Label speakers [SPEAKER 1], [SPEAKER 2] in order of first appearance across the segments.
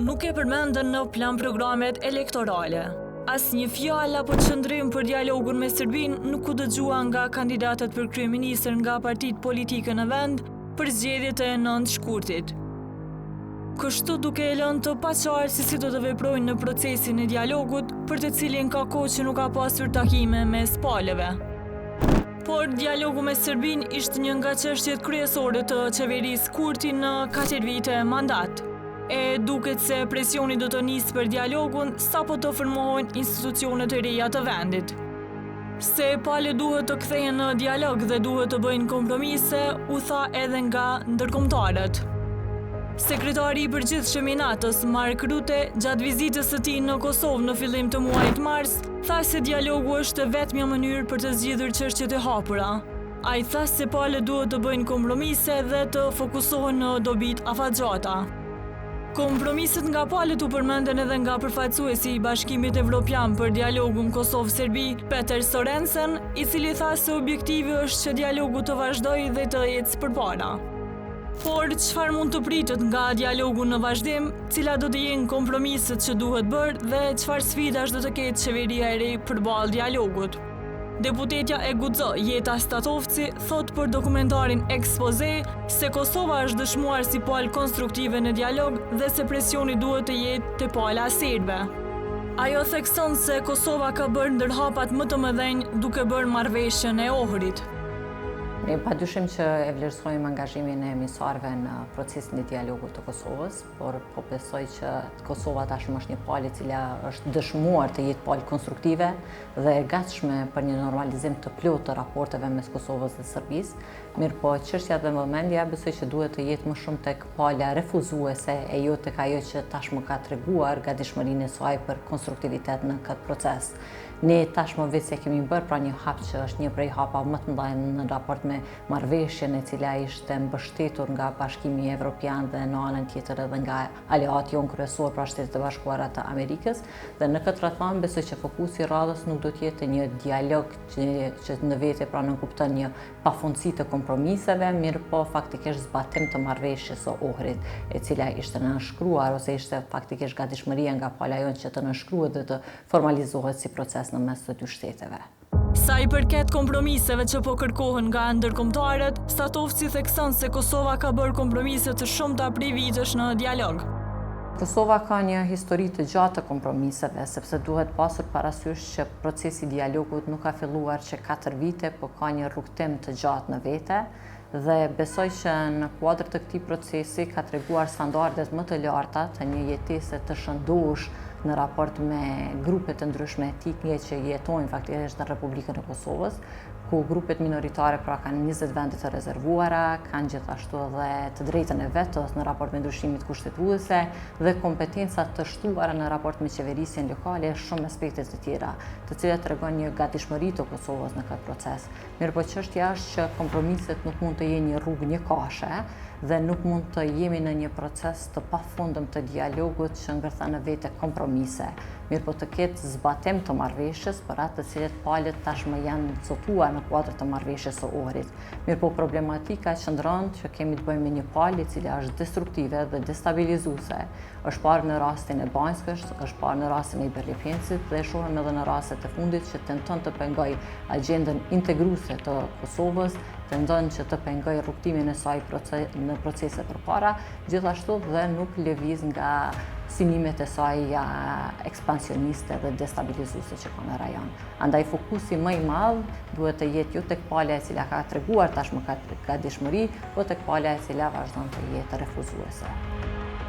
[SPEAKER 1] nuk e përmendën në plan programet elektorale. Asnjë fjalë apo qëndrim për dialogun me Serbinë nuk u dëgjua nga kandidatët për kryeministër nga partitë politike në vend për zgjedhjet e 9 shkurtit. Kështu duke e lënë të paqartë se si do të veprojnë në procesin e dialogut, për të cilin ka kohë që nuk ka pasur takime mes palëve. Por dialogu me Serbinë ishte një nga çështjet kryesore të qeverisë Kurti në 4 vite mandat. E duket se presioni do të nisë për dialogun sapo të formohen institucionet e reja të vendit. Se palët duhet të kthehen në dialog dhe duhet të bëjnë kompromise, u tha edhe nga ndërkombëtarët. Sekretari i përgjithshëm i NATO-s, Mark Rutte, gjatë vizitës së tij në Kosovë në fillim të muajit mars, tha se dialogu është vetmja mënyrë për të zgjidhur çështjet e hapura. Ai tha se palët duhet të bëjnë kompromise dhe të fokusohen në dobit afatgjata. Kompromiset nga palët u përmenden edhe nga përfaqësuesi i Bashkimit Evropian për dialogun Kosovë-Serbi, Peter Sorensen, i cili tha se objektivi është që dialogu të vazhdojë dhe të ecë përpara. Por çfarë mund të pritet nga dialogu në vazhdim, cilat do të jenë kompromiset që duhet bërë dhe çfarë sfidash do të ketë qeveria e re përballë dialogut. Deputetja e Guxo, Jeta Statovci, thot për dokumentarin Ekspoze se Kosova është dëshmuar si palë konstruktive në dialog dhe se presioni duhet të jetë te pala serbe. Ajo thekson se Kosova ka bërë ndërhapat më të mëdhenj duke bërë marrëveshjen e Ohrit.
[SPEAKER 2] Ne padyshim që e vlerësojmë angazhimin e emisarëve në procesin e dialogut të Kosovës, por po besoj që Kosova tashmë është një palë e cila është dëshmuar të jetë palë konstruktive dhe e gatshme për një normalizim të plotë të raporteve mes Kosovës dhe Serbisë. Mirëpo çështja dhe vëmendja besoj që duhet të jetë më shumë tek pala refuzuese e jo tek ajo që tashmë ka treguar gatishmërinë e saj për konstruktivitet në këtë proces. Ne tashmë vetë kemi bërë pra një hap që është një prej hapa më të mëdha në raport me marrëveshjen e cila ishte mbështetur nga Bashkimi Evropian dhe në anën tjetër edhe nga aleati jon kryesor pra Shtetet e Bashkuara të Amerikës dhe në këtë rrethon besoj që fokusi i radhës nuk do të jetë një dialog që në vete pra nënkupton një pafundësi të kompromiseve, mirë po faktikisht zbatim të marrëveshjes së Ohrit, e cila ishte nënshkruar ose ishte faktikisht gatishmëria nga pala jon që të nënshkruhet dhe të formalizohet si proces në mes të dy shteteve.
[SPEAKER 1] Sa i përket kompromiseve që po kërkohen nga ndërkombëtarët, Statovci thekson se Kosova ka bërë kompromise të shumta prej vitesh në dialog.
[SPEAKER 2] Kosova ka një histori të gjatë të kompromiseve, sepse duhet pasur parasysh që procesi i dialogut nuk ka filluar që 4 vite, por ka një rrugtim të gjatë në vete dhe besoj që në kuadër të këtij procesi ka treguar standardet më të larta të një jetese të shëndosh në raport me grupe të ndryshme etnike që jetojnë faktikisht në Republikën e Kosovës, ku grupet minoritare pra kanë 20 vende të rezervuara, kanë gjithashtu edhe të drejtën e vetës në raport me ndryshimet kushtetuese dhe kompetencat të shtuara në raport me qeverisjen lokale, shumë aspekte të tjera, të cilat tregon një gatishmëri të Kosovës në këtë proces. Mirëpo çështja është që kompromiset nuk mund të jenë një rrugë një kashe dhe nuk mund të jemi në një proces të pafundëm të dialogut që ngërthen në vete kompromise. Mirëpo të ketë zbatim të marrëveshjes për atë të cilët palët tashmë janë zotuar në kuadër të marrëveshjes së Ohrit. Mirëpo problematika qëndron që kemi të bëjmë me një palë e cila është destruktive dhe destabilizuese. Është parë në rastin e Banjskës, është parë në rastin e Berlipensit dhe shohim edhe në rastet e fundit që tenton të pengoj agjendën integruese të Kosovës, tenton që të pengoj rrugtimin e saj në procese përpara, gjithashtu dhe nuk lëviz nga synimet e saj ekspansioniste dhe destabilizuese që ka në rajon. Andaj fokusi më i madh duhet të jetë jo tek pala e cila ka treguar tashmë gatishmëri, por tek pala e cila vazhdon të jetë refuzuese.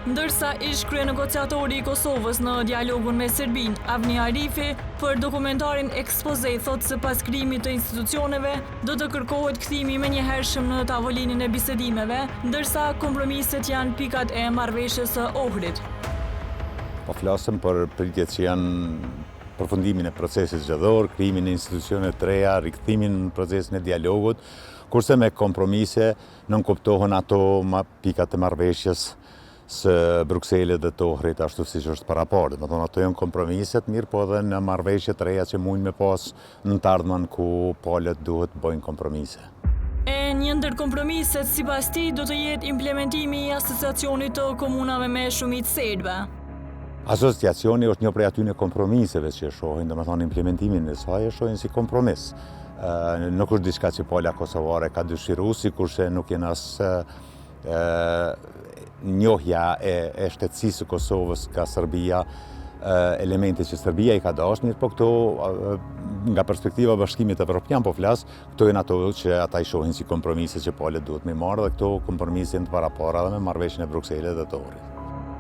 [SPEAKER 1] Ndërsa ish kryenegociatori i Kosovës në dialogun me Serbinë, Avni Arifi, për dokumentarin Ekspoze thotë se pas krijimit të institucioneve do të kërkohet kthimi menjëhershëm në tavolinën e bisedimeve, ndërsa kompromiset janë pikat e marrëveshjes së Ohrit.
[SPEAKER 3] Po flasëm për pritjet që janë përfundimin e procesit zgjedhor, krijimin e institucioneve të reja, rikthimin në procesin e dialogut, kurse me kompromise nënkuptohen ato pikat e marrëveshjes së Brukselit dhe të Ohrit ashtu siç është para parë. Do të thonë ato janë kompromiset, mirë po edhe në marrëveshje të reja që mund me pas në të ardhmen ku palët duhet bëjnë kompromise.
[SPEAKER 1] E një ndër kompromiset sipas tij do të jetë implementimi i asociacionit të komunave me shumicë serbe.
[SPEAKER 3] Asociacioni është një prej atyre kompromiseve që shohin, domethënë implementimin e saj e shohin si kompromis. Nuk është diçka që pola kosovare ka dëshiruar, sikurse nuk janë as njohja e shtetësisë së Kosovës ka Serbia, elemente që Serbia i ka dashur, mirë po këto nga perspektiva Bashkimit Evropian po flas, këto janë ato që ata i shohin si kompromise që polet duhet me marrë dhe këto kompromise janë të parapara dhe me marrëveshjen e Brukselit dhe të Ohrit.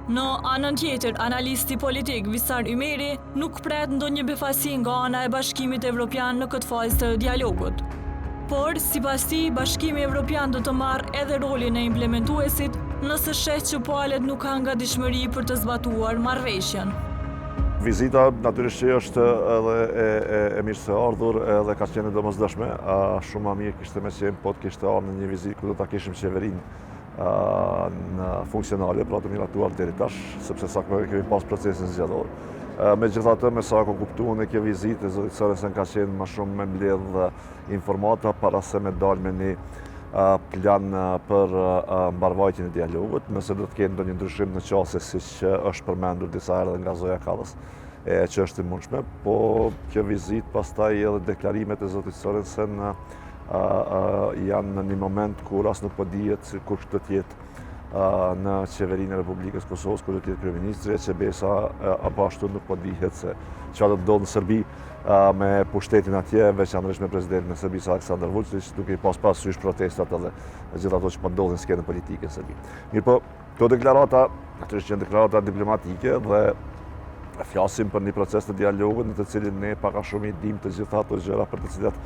[SPEAKER 1] Në anën tjetër, analisti politik Visar Ymeri nuk pret ndonjë befasi nga ana e Bashkimit Evropian në këtë fazë të dialogut. Por, sipas tij, Bashkimi Evropian do të marrë edhe rolin e implementuesit nëse sheh që palët nuk ka ngadishmëri për të zbatuar marrëveshjen.
[SPEAKER 4] Vizita natyrisht që është edhe e mirë se ardhur edhe ka qenë domosdoshme. Shumë më mirë kishte me qenë po të kishte ardhur në një vizitë ku do ta kishim qeverinë në funksionale, pra të miratuar deri tash, sepse sa kemi pas procesin zgjedhor. Megjithatë, me sa ka kuptuar në kjo vizitë, zoti Sorensen ka qenë më shumë me mbledh informata para se me dalë me një plan për mbarvajtjen e dialogut, nëse do të kenë ndonjë ndryshim në qasje siç është përmendur disa herë nga Zoja Kallas, që është i mundshme, po kjo vizitë pastaj edhe deklarimet e zotit Sorensen janë në një moment kur as nuk po dihet kush do të jetë në qeverinë e Republikës Kosovës, kur do të jetë kryeministri, që besa apo ashtu nuk po dihet se çfarë do të ndodhë në Serbi me pushtetin atje, veçanërisht me presidentin e Serbisë Aleksandar Vučić, duke i pas parasysh protestat edhe gjithë ato që po ndodhin në skenën politike në Serbi. Mirë po, këto deklarata, natyrisht janë deklarata diplomatike dhe flasim për një proces të dialogut në të cilin ne pak a shumë i dim të gjitha ato gjëra për të cilat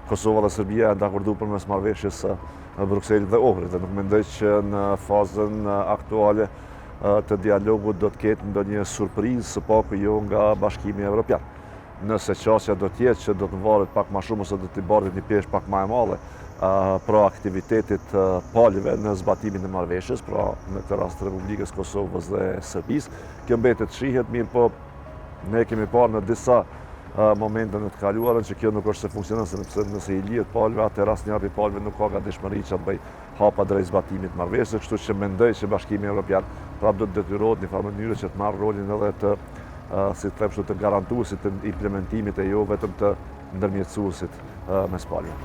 [SPEAKER 4] Kosova dhe Serbia janë dakordua përmes marrëveshjes së Brukselit dhe Ohrit, dhe nuk mendoj që në fazën aktuale të dialogut do të ketë ndonjë surprizë së paku jo nga Bashkimi Evropian. Nëse qasja do të jetë që do të varet pak më shumë ose do të bartet një peshë pak më e madhe pra aktivitetit palëve në zbatimin e marrëveshjes, pra në këtë rast Republikës Kosovës dhe Serbisë, kjo mbetet shihet, mirë po ne kemi parë në disa momente në të kaluarën që kjo nuk është se funksionon, sepse nëse i lihet palëve, atëherë asnjëri i palëve nuk ka gatishmëri që të bëj hapa drejt zbatimit të marrëveshjes, kështu që mendoj që Bashkimi Evropian prapë do të detyrohet në farë mënyrë që të marrë rolin edhe të si të them, të garantuesit të implementimit e jo vetëm të ndërmjetësuesit mes palëve.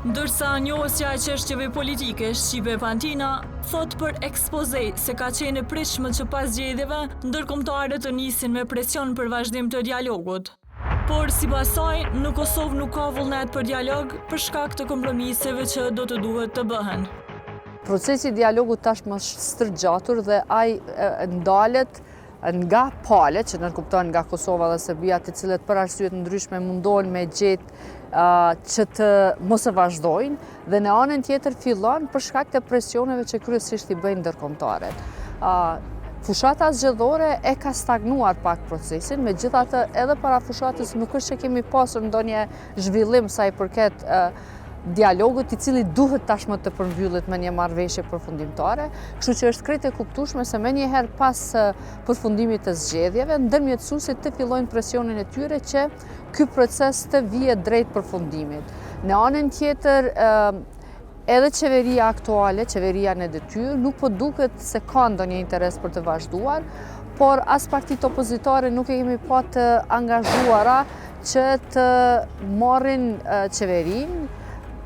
[SPEAKER 1] Ndërsa njohësja e çështjeve politike Shqipe Pantina thot për ekspoze se ka qenë e pritshme që pas zgjedhjeve ndërkombëtare të nisin me presion për vazhdim të dialogut. Por sipas saj, në Kosovë nuk ka vullnet për dialog për shkak të kompromiseve që do të duhet të bëhen.
[SPEAKER 2] Procesi i dialogut tashmë është stërgjatur dhe ai ndalet nga palët që nënkupton nga Kosova dhe Serbia, të cilët për arsye të ndryshme mundohen me gjetë që të mos e vazhdojnë, dhe në anën tjetër fillon për shkak të presioneve që kryesisht i bëjnë ndërkombëtarët. Fushata zgjedhore e ka stagnuar pak procesin, megjithatë edhe para fushatës nuk është që kemi pasur ndonjë zhvillim sa i përket dialogut, i cili duhet tashmë të përmbyllet me një marrëveshje përfundimtare, kështu që është krejt e kuptueshme se menjëherë pas përfundimit të zgjedhjeve, ndërmjetësuesit të fillojnë presionin e tyre që ky proces të vijë drejt përfundimit. Në anën tjetër, edhe qeveria aktuale, qeveria në detyrë, nuk po duket se ka ndonjë interes për të vazhduar, por as partitë opozitare nuk e kemi pa të angazhuara që të marrin qeverinë.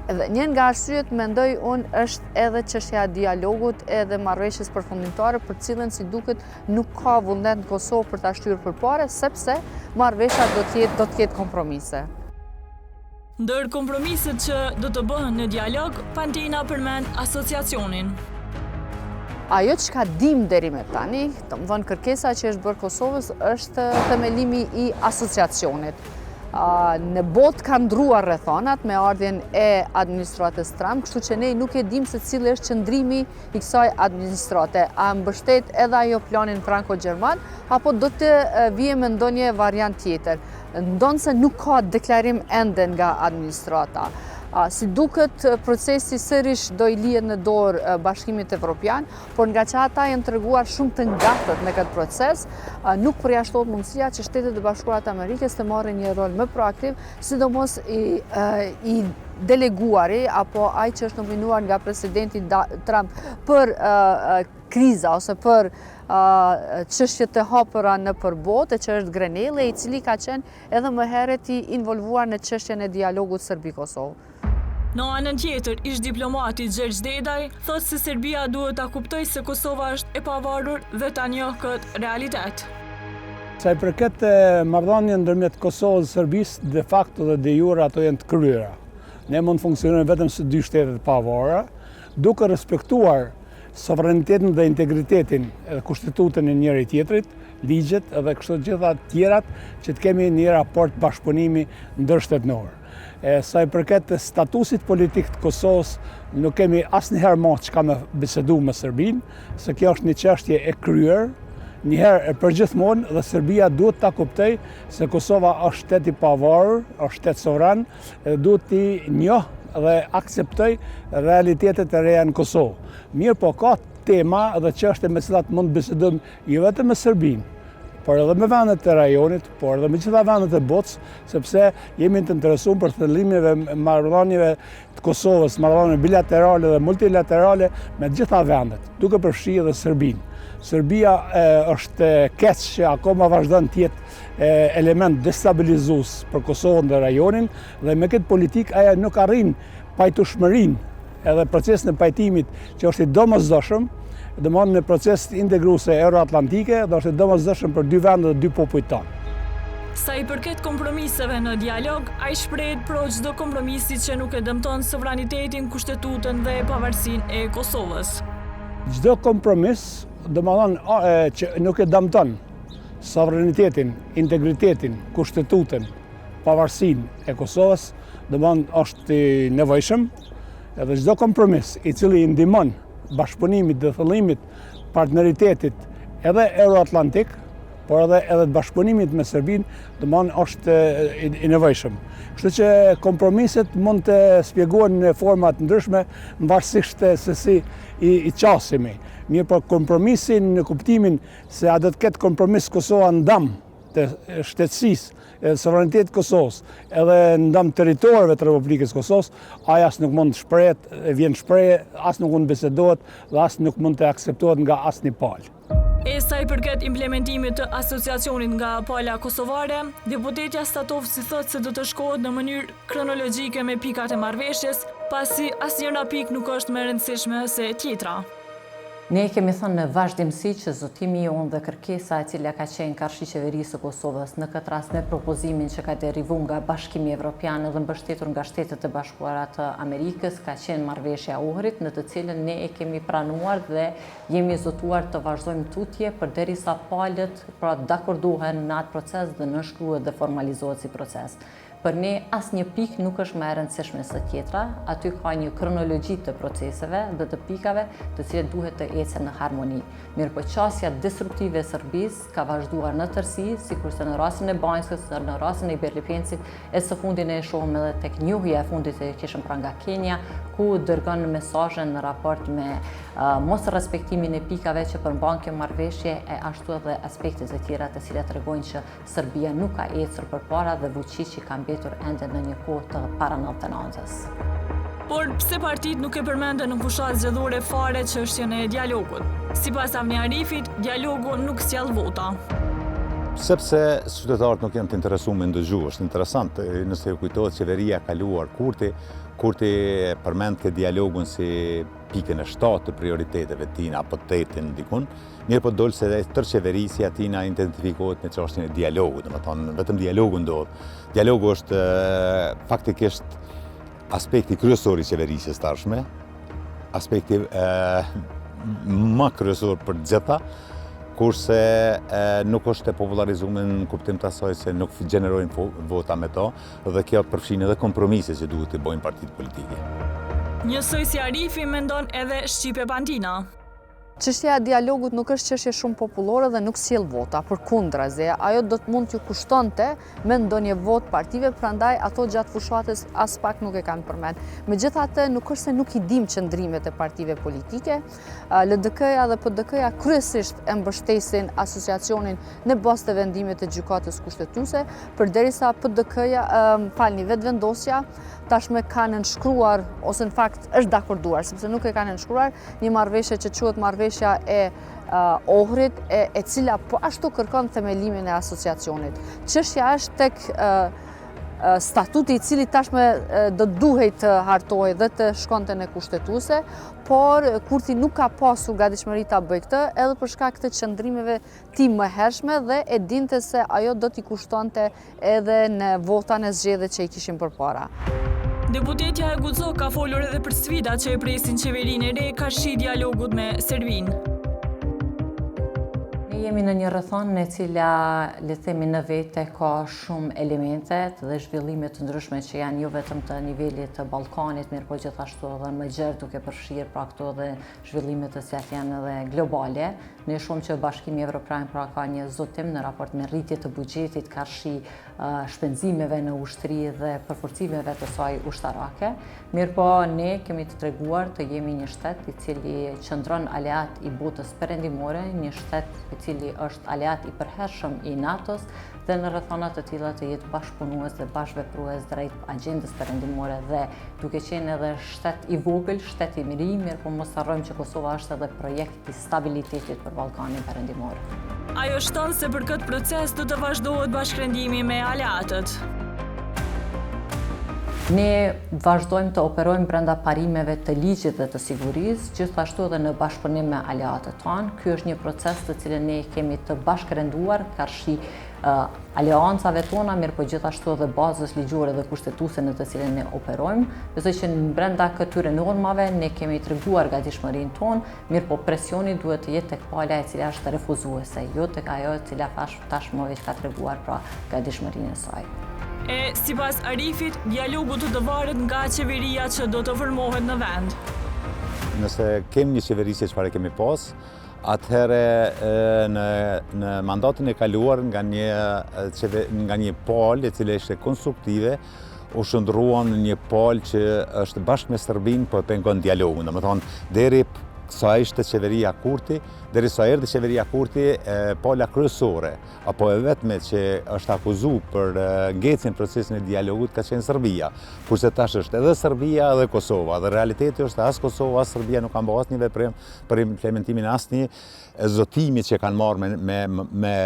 [SPEAKER 2] Dhe një nga arsyet mendoj unë është edhe çështja e dialogut edhe marrëveshjes përfundimtare, për cilën si duket nuk ka vullnet në Kosovë për ta shtyrë përpara, sepse marrëveshja do të ketë kompromise.
[SPEAKER 1] Ndër kompromiset që do të bëhen në dialog, Pantina përmend asociacionin.
[SPEAKER 2] Ajo që ka dim deri me tani, domethënë kërkesa që është bërë Kosovës është themelimi i asociacionit. Në botë kanë ndruar rrethonat me ardhjen e administratës Trump, kështu që ne nuk e dim se cili është qëndrimi i kësaj administrate. A mbështet edhe ajo planin franko-gjerman, apo do të vijë me ndonjë variant tjetër. Ndonse nuk ka deklarim ende nga administrata. Si duket, procesi sërish do i lihet në dorë Bashkimit Evropian, por nga që ata janë treguar shumë të ngatët në këtë proces, nuk përjashtohet mundësia që Shtetet e Bashkuara të Amerikës të marrin një rol më proaktiv, sidomos i deleguari apo ai që është nominuar nga presidenti Trump për
[SPEAKER 5] kriza ose për çështjet e hapura në përbotë, që është Grenelle, i cili ka qenë edhe më herët i involvuar në çështjen e dialogut Serbi-Kosovë.
[SPEAKER 1] Në anën tjetër, ish diplomati Gjergj Dedaj thotë se Serbia duhet ta kuptojë se Kosova është e pavarur dhe ta njohë këtë realitet.
[SPEAKER 6] Sa i përket marrëdhënies ndërmjet Kosovës dhe Serbisë, de facto dhe de jure ato janë të kryera. Ne mund të funksionojmë vetëm si dy shtete të pavarura, duke respektuar sovranitetin dhe integritetin e kushtetutën e njëri tjetrit, ligjet edhe kështu gjitha tjerat që të kemi një raport bashkëpunimi ndërshtetnor. Sa i përket statusit politik të Kosovës, nuk kemi asnjëherë më çka me bisedu me Serbinë, se kjo është një çështje e kryer, njëherë e përgjithmonë, dhe Serbia duhet ta kuptoj se Kosova është shtet i pavarur, është shtet sovran, dhe duhet t'i njohë dhe akceptoj realitetet e reja në Kosovë. Mirë po ka tema dhe çështje me cilat mund të bisedojmë jo vetëm me Serbinë, por edhe me vendet e rajonit, por edhe me gjitha vendet e botës, sepse jemi të interesuar për thellimive marrëdhënieve të Kosovës, marrëdhënie bilaterale dhe multilaterale me të gjitha vendet, duke përfshirë edhe Serbinë. Serbia është keq që akoma vazhdon të jetë element destabilizues për Kosovën dhe rajonin, dhe me këtë politikë ajo nuk arrin pajtueshmërinë edhe procesin e pajtimit që është i domosdoshëm, domthonë në proces integruese euroatlantike, dhe është i domosdoshëm për dy vende dhe dy popujt tanë.
[SPEAKER 1] Sa i përket kompromiseve në dialog, ai shprehet pro çdo kompromisi që nuk e dëmton sovranitetin, kushtetutën dhe pavarësinë e Kosovës.
[SPEAKER 6] Çdo kompromis, domethënë që nuk e dëmton sovranitetin, integritetin, kushtetutën, pavarësinë e Kosovës, domethënë është i nevojshëm, edhe çdo kompromis i cili i ndihmon bashkëpunimit dhe thellimit partneritetit edhe euroatlantik, por edhe të bashkëpunimit me Serbinë, domethënë është i nevojshëm. Kështu që kompromiset mund të shpjegohen në forma të ndryshme, varësisht se si i qasemi. Mirë, por kompromisin në kuptimin se a do të ketë kompromis Kosova ndam të shtetësisë, sovranitetit Kosovës, edhe ndam territorëve të Republikës Kosovës, ajo as nuk mund të shprehet, vjen shprehje, as nuk mund bisedohet dhe as nuk mund të akseptohet nga asnjë palë.
[SPEAKER 1] Sa i përket implementimit të asociacionit nga pala kosovare, deputetja Statovci thotë se do të shkohet në mënyrë kronologjike me pikat e marrëveshjes, pasi asnjëra pikë nuk është më e rëndësishme se tjetra.
[SPEAKER 2] Ne kemi thënë në vazhdimsi që zotimi jonë dhe kërkesa e cila ka qenë karshi qeverisë së Kosovës në këtë rast me propozimin që ka derivu nga Bashkimi Evropian dhe mbështetur nga Shtetet e Bashkuara të Amerikës ka qenë marrëveshja e Ohrit, në të cilën ne e kemi pranuar dhe jemi zotuar të vazhdojmë tutje përderisa palët dakordohen në atë proces dhe nënshkruhet dhe formalizohet si proces. Për ne asnjë pikë nuk është më e rëndësishme se tjetra, aty ka një kronologji të proceseve dhe të pikave të cilat duhet të ecën në harmoni. Mirëpo qasja destruktive e Serbisë ka vazhduar në tërësi, sikurse në rastin e Banjskës, në rastin e Berlipencit, e së fundin e shohëm edhe tek njohja e fundit e kishëm pra nga Kenia, ku dërgon mesazhe në raport me mos respektimin e pikave që përmban kjo marrëveshje, e ashtu edhe aspekte të tjera të cilat tregojnë që Serbia nuk ka ecur përpara dhe Vučići ka mbetur ende në një kohë të paranaltenantës.
[SPEAKER 1] Por pse partitë nuk e përmenden në fushat zgjedhore fare çështjen e dialogut? Sipas Avni Arifit, dialogu nuk sjell vota.
[SPEAKER 3] Sepse qytetarët nuk janë të interesuar me ndëgju. Është interesant, nëse kujtohet qeveria e kaluar Kurti përmend këtë dialogun si pikën e 7 të prioriteteve tina, apo 8 dikun, mirë po dol se tërë qeverisja tina identifikohet me çështjen e dialogut, domethënë vetëm dialogu ndodh. Dialogu është faktikisht aspekti kryesor i qeverisjes tashme, aspekti më kryesor për të gjitha, kurse nuk është e popularizuar në kuptim të asaj se nuk gjenerojnë vota me to, dhe kjo përfshin edhe kompromise që duhet të bëjnë partitë politike.
[SPEAKER 1] Njësoj si Arifi mendon edhe Shqipe Bandina.
[SPEAKER 5] Çështja e dialogut nuk është çështje shumë popullore dhe nuk sjell vota, përkundrazi, ajo do të mund t'ju kushtonte me ndonjë vot partive, prandaj ato gjatë fushatës as pak nuk e kanë përmend. Megjithatë, nuk është se nuk i dim qëndrimet e partive politike, LDK-ja dhe PDK-ja kryesisht e mbështesin asociacionin në bazë të vendimit të gjykatës kushtetuese, përderisa PDK-ja, vetvendosja tashme ka nënshkruar, ose në fakt është dakorduar, sepse nuk e ka nënshkruar, një marrëveshje që quhet marrëveshje marrëveshja e Ohrit, e cila po ashtu kërkon themelimin e asociacionit. Çështja është tek statuti I cili tashme do duhej të hartohej dhe të shkonte në kushtetuese, por Kurthi nuk ka pasur gatishmëri ta bëjë këtë, edhe për shkak të qëndrimeve të mëhershme dhe e dinte se ajo do t'i kushtonte edhe në vota në zgjedhjet që I kishin përpara.
[SPEAKER 1] Deputetja e Guxo ka folur edhe për sfidat që e presin qeverinë e re karshi dialogut me Serbinë.
[SPEAKER 2] Ne jemi në një rrethon e cila, le të themi, në vete ka shumë elemente dhe zhvillime të ndryshme që janë jo vetëm të nivelit të Ballkanit, mirë po gjithashtu edhe më gjerë duke përfshirë pra këto dhe zhvillimet të cilat janë edhe globale. Ne shumë që Bashkimi Evropian pra ka një zotim në raport me rritje të buxhetit karshi shpenzimeve në ushtri dhe përforcimeve të saj ushtarake. Mirë po ne kemi të treguar të jemi një shtet I cili qëndron aleat I botës perëndimore, një shtet I cili është aleat I përhershëm I NATO-s dhe në rrethona të tilla të jetë bashkëpunues dhe bashkëveprues drejt agjendës perëndimore dhe duke qenë edhe shtet I vogël, shtet I ri, mirë po mos harrojmë që Kosova është edhe projekt I stabilitetit për Ballkanin perëndimor.
[SPEAKER 1] Ajo shton se për këtë proces do të vazhdohet bashkërendimi me aleatët.
[SPEAKER 2] Ne vazhdojmë të operojmë brenda parimeve të ligjit dhe të sigurisë, gjithashtu edhe në bashkëpunim me aleatët tonë. Ky është një proces të cilën ne kemi të bashkërenduar karshi aleancave tona, mirë po gjithashtu edhe bazës ligjore dhe kushtetuese në të cilën ne operojmë. Besoj që brenda këtyre normave ne kemi treguar gatishmërinë tonë, mirë po presioni duhet të jetë tek pala e cila është refuzuese, jo tek ajo e cila tashmë ka treguar pra gatishmërinë e saj.
[SPEAKER 1] E sipas Arifit, dialogu do të varet nga qeveria që do të formohet në vend.
[SPEAKER 3] Nëse kemi një qeveri që çfarë kemi pas, atëherë në mandatin e kaluar nga një palë e cila ishte konstruktive, u shndruan në një palë që është bashkë me Serbinë po e pengon dialogun. Domethënë deri sa ishte qeveria Kurthi, deri sa erdhi qeveria Kurthi, pala kryesore apo e vetme që është akuzuar për ngecjen procesin e dialogut ka qenë Serbia. Kurse tash është edhe Serbia edhe Kosova. Dhe realiteti është as Kosova as Serbia nuk kanë bërë asnjë veprim për implementimin e asnjë zotimi që kanë marrë me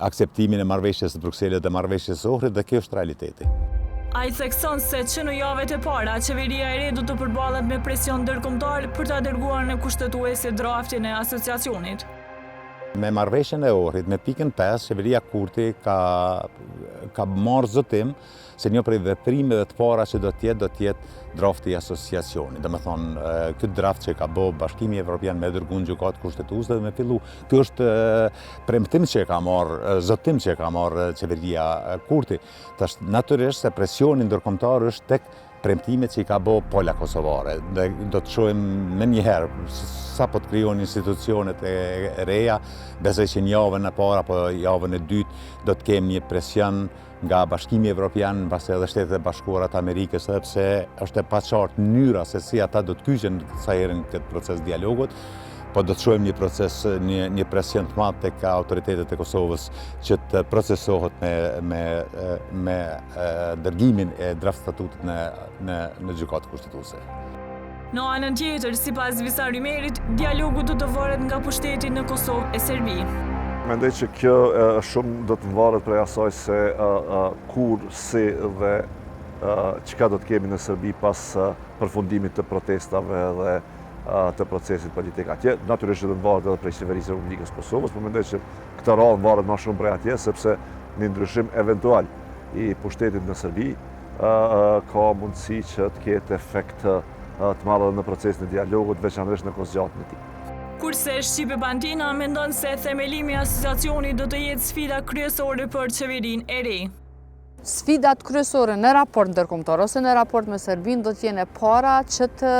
[SPEAKER 3] akceptimin e marrëveshjes së Brukselit dhe marrëveshjes së Ohrit, dhe kjo është realiteti.
[SPEAKER 1] Ai thekson se që në javet e para, qeveria e re do të përballet me presion ndërkombëtar për ta dërguar në kushtetuese draftin e asociacionit.
[SPEAKER 3] Me marrëveshjen e Ohrit, me pikën 5, qeveria Kurthi ka marrë zotim se një prej veprimeve të para që do të jetë drafti I asociacionit. Domethënë, ky draft që ka bë Bashkimi Evropian me dërguar në gjykatë kushtetuese dhe me fillu. Ky është premtim që ka marrë, zotim që ka marrë qeveria Kurthi. Tash natyrisht se presioni ndërkombëtar është tek premtimet që I ka bë pola kosovare. Dhe do të shohim më një herë sa po të krijohen institucionet e reja, besoj që në javën e parë apo javën e dytë do të kemi një presion nga Bashkimi Evropian, mbas edhe Shtetet e Bashkuara të Amerikës, sepse është e paqartë mënyra se si ata do të kyçen sa herën këtë proces dialogut, po do të shohim një presion të madh tek autoritetet e Kosovës që të procesohet me dërgimin e draft statutit në gjykatë kushtetuese.
[SPEAKER 1] Në anën tjetër, sipas Visar Ymerit, dialogu do të varet nga pushteti në Kosovë e Serbi.
[SPEAKER 4] Mendoj që kjo shumë do të varet prej asaj se kur, si dhe çka do të kemi në Serbi pas përfundimit të protestave dhe të procesit politik atje. Natyrisht do të varet edhe prej qeverisë së Republikës Kosovës, por mendoj që këtë radhë varet më shumë prej atje, sepse një ndryshim eventual I pushtetit në Serbi ka mundësi që të ketë efekt të madh në procesin e dialogut, veçanërisht në kohëzgjatjen e tij.
[SPEAKER 1] Kurse Shqipe Bantina mendon se themelimi I asociacionit do të jetë sfida kryesore për qeverinë e re.
[SPEAKER 5] Sfidat kryesore në raport ndërkombëtar ose në raport me Serbinë do të jenë para që të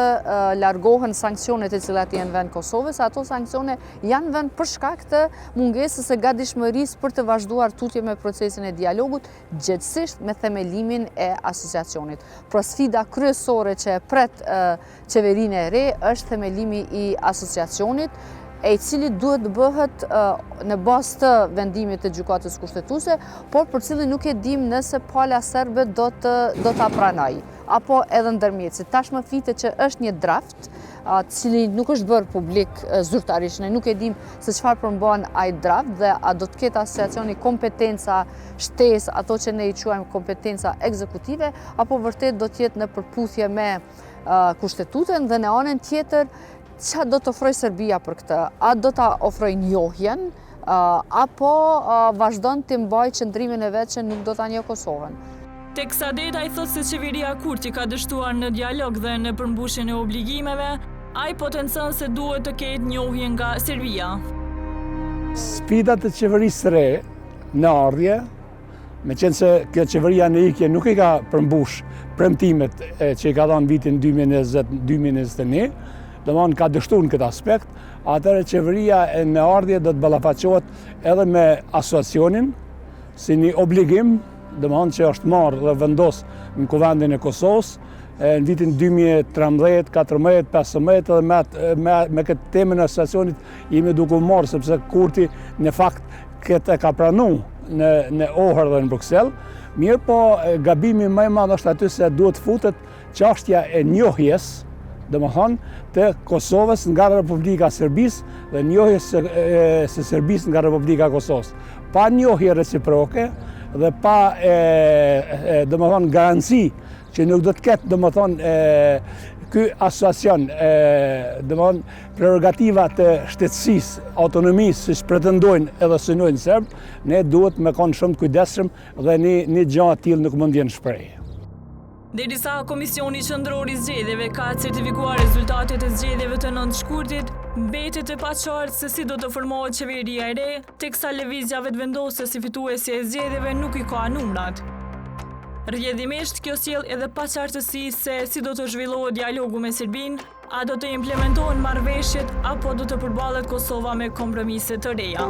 [SPEAKER 5] largohen sanksionet e cilat janë vend Kosovës. Ato sankcione janë vend për shkak të mungesës së gatishmërisë për të vazhduar tutje me procesin e dialogut, gjithsesi me themelimin e asociacionit. Pra sfida kryesore që e pret qeverinë e re është themelimi I asociacionit. e i cili duhet të bëhet në bazë të vendimit të gjykatës kushtetuese, por për cilin nuk e dim nëse pala serbe do ta pranoj, apo edhe ndërmjetësi. Tashmë fitet që është një draft, cili nuk është bërë publik zyrtarisht, ne nuk e dim se çfarë përmban ai draft dhe a do të ketë asociacioni kompetenca shtesë, ato që ne i quajmë kompetenca ekzekutive, apo vërtet do të jetë në përputhje me kushtetutën dhe në anën tjetër çfarë do të ofrojë Serbia për këtë? A do ta ofrojë njohjen apo vazhdon të mbajë qëndrimin e vet që nuk do ta njohë Kosovën?
[SPEAKER 1] Teksa Deta i thotë se qeveria Kurti ka dështuar në dialog dhe në përmbushjen e obligimeve, ai potencon se duhet të ketë njohje nga Serbia.
[SPEAKER 6] Sfidat e qeverisë së re në ardhje, me qenë se kjo qeveria në ikje nuk i ka përmbush premtimet që i ka dhënë vitin 2020-2021, domthonë ka dështuar në këtë aspekt, atëherë qeveria në ardhje do të ballafaqohet edhe me asociacionin si një obligim, domthonë që është marrë dhe vendos në kuvendin e Kosovës në vitin 2013, 14, 15 dhe me këtë temën e asociacionit jemi duke u marrë sepse Kurti në fakt këtë ka pranuar në Ohër dhe në Bruxelles. Mirë po gabimi më i madh është aty se duhet futet çështja e njohjes, domethënë të Kosovës nga Republika e Serbisë dhe njohjes së Serbisë nga Republika e Kosovës. Pa njohje reciproke dhe pa domethënë garanci që nuk do të ketë domethënë ky asociacion domethënë prerogativa të shtetësisë, autonomisë, siç pretendojnë edhe synojnë serb, ne duhet me qenë shumë të kujdesshëm dhe një gjë e tillë nuk mund të jenë shprehje.
[SPEAKER 1] Derisa Komisioni Qendror i Zgjedhjeve ka certifikuar rezultatet e zgjedhjeve të 9 shkurtit, mbetet e paqartë se si do të formohet qeveria e re, teksa lëvizja vetëvendose si fituesi e zgjedhjeve nuk i ka numrat. Rrjedhimisht kjo sjell edhe paqartësi se si do të zhvillohet dialogu me Serbinë, a do të implementohen marrëveshjet apo do të përballet Kosova me kompromise të reja.